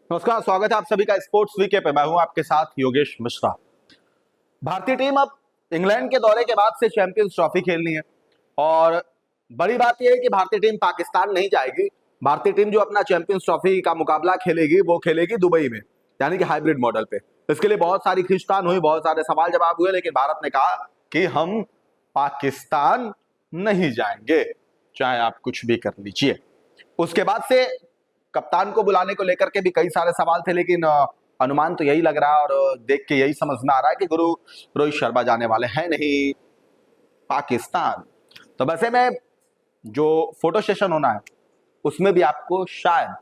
नमस्कार, स्वागत है आप सभी का स्पोर्ट्स वीके पे। मैं हूं आपके साथ योगेश मिश्रा। भारतीय टीम अब इंग्लैंड के दौरे के बाद से चैंपियंस ट्रॉफी खेलनी है और बड़ी बात यह है कि भारतीय टीम पाकिस्तान नहीं जाएगी। भारतीय टीम जो अपना चैंपियंस ट्रॉफी का मुकाबला खेलेगी वो खेलेगी दुबई में, यानी कि हाइब्रिड मॉडल पे। इसके लिए बहुत सारी खींचतान हुई, बहुत सारे सवाल जवाब हुए, लेकिन भारत ने कहा कि हम पाकिस्तान नहीं जाएंगे, चाहे आप कुछ भी कर लीजिए। उसके बाद से कप्तान को बुलाने को लेकर के भी कई सारे सवाल थे, लेकिन अनुमान तो यही लग रहा है और देख के यही समझ में आ रहा है कि गुरु रोहित शर्मा जाने वाले हैं नहीं पाकिस्तान। तो वैसे में जो फोटो सेशन होना है उसमें भी आपको शायद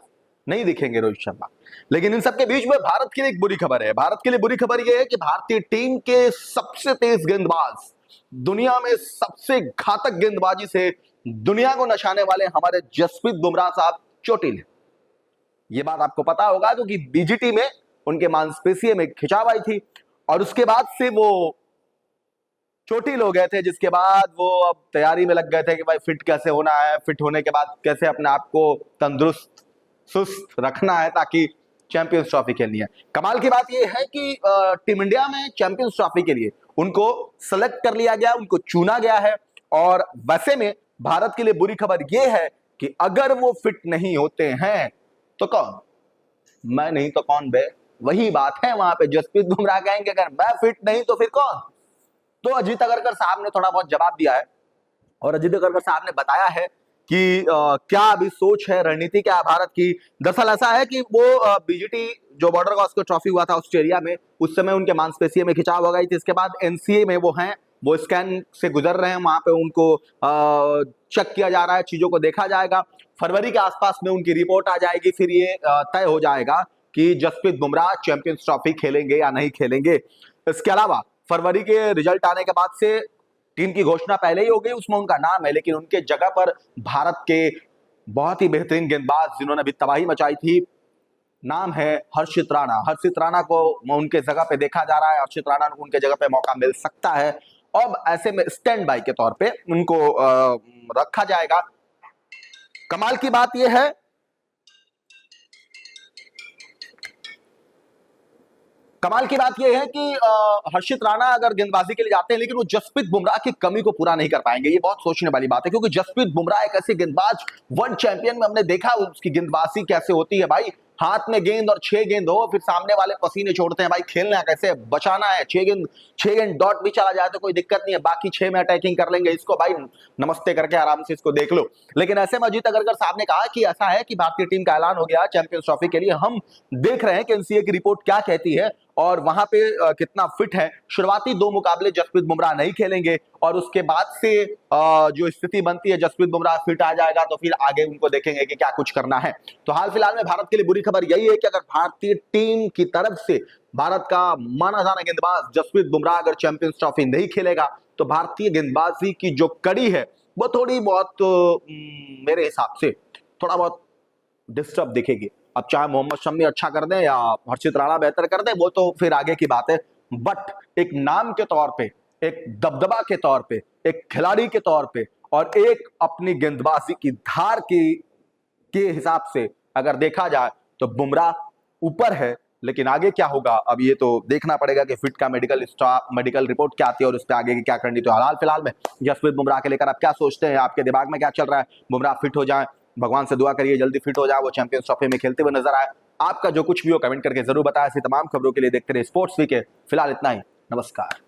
नहीं दिखेंगे रोहित शर्मा, लेकिन इन सबके बीच में भारत के लिए एक बुरी खबर है। भारत के लिए बुरी खबर यह है कि भारतीय टीम के सबसे तेज गेंदबाज, दुनिया में सबसे घातक गेंदबाजी से दुनिया को नचाने वाले हमारे जसप्रीत बुमराह साहब चोटिल है। ये बात आपको पता होगा क्योंकि बीजीटी में उनके मांसपेशियों में खिंचाव आई थी और उसके बाद से वो चोटिल हो गए थे, जिसके बाद वो अब तैयारी में लग गए थे कि भाई फिट कैसे होना है, फिट होने के बाद कैसे अपने आप को तंदुरुस्त सुस्त रखना है ताकि चैंपियंस ट्रॉफी खेलनी है। कमाल की बात यह है कि टीम इंडिया में चैंपियंस ट्रॉफी के लिए उनको सेलेक्ट कर लिया गया, उनको चुना गया है। और वैसे में भारत के लिए बुरी खबर यह है कि अगर वो फिट नहीं होते हैं तो कौन, मैं नहीं तो कौन बे, वही बात है। वहां पे जसप्रीत बुमराह कहेंगे अगर मैं फिट नहीं तो फिर कौन। तो अजीत अगरकर साहब ने थोड़ा बहुत जवाब दिया है और अजीत अगरकर साहब ने बताया है कि क्या अभी सोच है, रणनीति क्या है भारत की। दरअसल ऐसा है कि वो बीजीटी जो बॉर्डर गावस्कर ट्रॉफी हुआ था ऑस्ट्रेलिया में, उस समय उनके मांसपेशियों में खिंचाव हो गई थी। इसके बाद एनसीए में वो हैं, वो स्कैन से गुजर रहे हैं, वहां पे उनको चेक किया जा रहा है, चीजों को देखा जाएगा। फरवरी के आसपास में उनकी रिपोर्ट आ जाएगी, फिर ये तय हो जाएगा कि जसप्रीत बुमराह चैंपियंस ट्रॉफी खेलेंगे या नहीं खेलेंगे। इसके अलावा फरवरी के रिजल्ट आने के बाद से टीम की घोषणा पहले ही हो गई, उसमें उनका नाम है, लेकिन उनके जगह पर भारत के बहुत ही बेहतरीन गेंदबाज जिन्होंने भी तबाही मचाई थी, नाम है हर्षित राणा। हर्षित राणा को उनके जगह पे देखा जा रहा है, हर्षित राणा को उनके जगह पे मौका मिल सकता है। अब ऐसे में स्टैंड बाय के तौर पे उनको रखा जाएगा। कमाल की बात यह है, कि हर्षित राणा अगर गेंदबाजी के लिए जाते हैं, लेकिन वो जसप्रीत बुमराह की कमी को पूरा नहीं कर पाएंगे। ये बहुत सोचने वाली बात है, क्योंकि जसप्रीत बुमराह एक ऐसे गेंदबाज, वर्ल्ड चैंपियन में हमने देखा उसकी गेंदबाजी कैसे होती है भाई। हाथ में गेंद और 6 गेंद हो, फिर सामने वाले पसीने छोड़ते हैं भाई। खेलना कैसे, बचाना है। 6 गेंद डॉट भी चला जाए तो कोई दिक्कत नहीं है, बाकी 6 में अटैकिंग कर लेंगे, इसको भाई नमस्ते करके आराम से इसको देख लो। लेकिन ऐसे में अजीत अगरकर साहब ने कहा कि ऐसा है कि भारतीय टीम का ऐलान हो गया चैंपियंस ट्रॉफी के लिए। हम देख रहे हैं कि एनसीए की रिपोर्ट क्या कहती है और वहां पे कितना फिट है। शुरुआती 2 मुकाबले जसप्रीत बुमराह नहीं खेलेंगे और उसके बाद से जो स्थिति बनती है, जसप्रीत बुमराह फिट आ जाएगा तो फिर आगे उनको देखेंगे कि क्या कुछ करना है। तो हाल फिलहाल में भारत के लिए बुरी खबर यही है कि अगर भारतीय टीम की तरफ से भारत का माना जाना गेंदबाज जसप्रीत बुमराह अगर चैंपियंस ट्रॉफी नहीं खेलेगा तो भारतीय गेंदबाजी की जो कड़ी है वो थोड़ी बहुत मेरे हिसाब से थोड़ा बहुत डिस्टर्ब दिखेगी। अब चाहे मोहम्मद शमी अच्छा कर दे या हर्षित राणा बेहतर कर दे, वो तो फिर आगे की बात है। बट एक नाम के तौर पे, एक दबदबा के तौर पे, एक खिलाड़ी के तौर पे और एक अपनी गेंदबाजी की धार के हिसाब से अगर देखा जाए तो बुमराह ऊपर है। लेकिन आगे क्या होगा अब ये तो देखना पड़ेगा कि फिट का मेडिकल रिपोर्ट क्या आती है और उस पर आगे की क्या करनी। तो हाल फिलहाल में जसप्रीत बुमराह के लेकर आप क्या सोचते हैं, आपके दिमाग में क्या चल रहा है? बुमराह फिट हो जाए, भगवान से दुआ करिए जल्दी फिट हो जाए, वो चैंपियंस ट्रॉफी में खेलते हुए नजर आए। आपका जो कुछ भी हो कमेंट करके जरूर बताएं। ऐसी तमाम खबरों के लिए देखते रहे स्पोर्ट्स वीके। फिलहाल इतना ही, नमस्कार।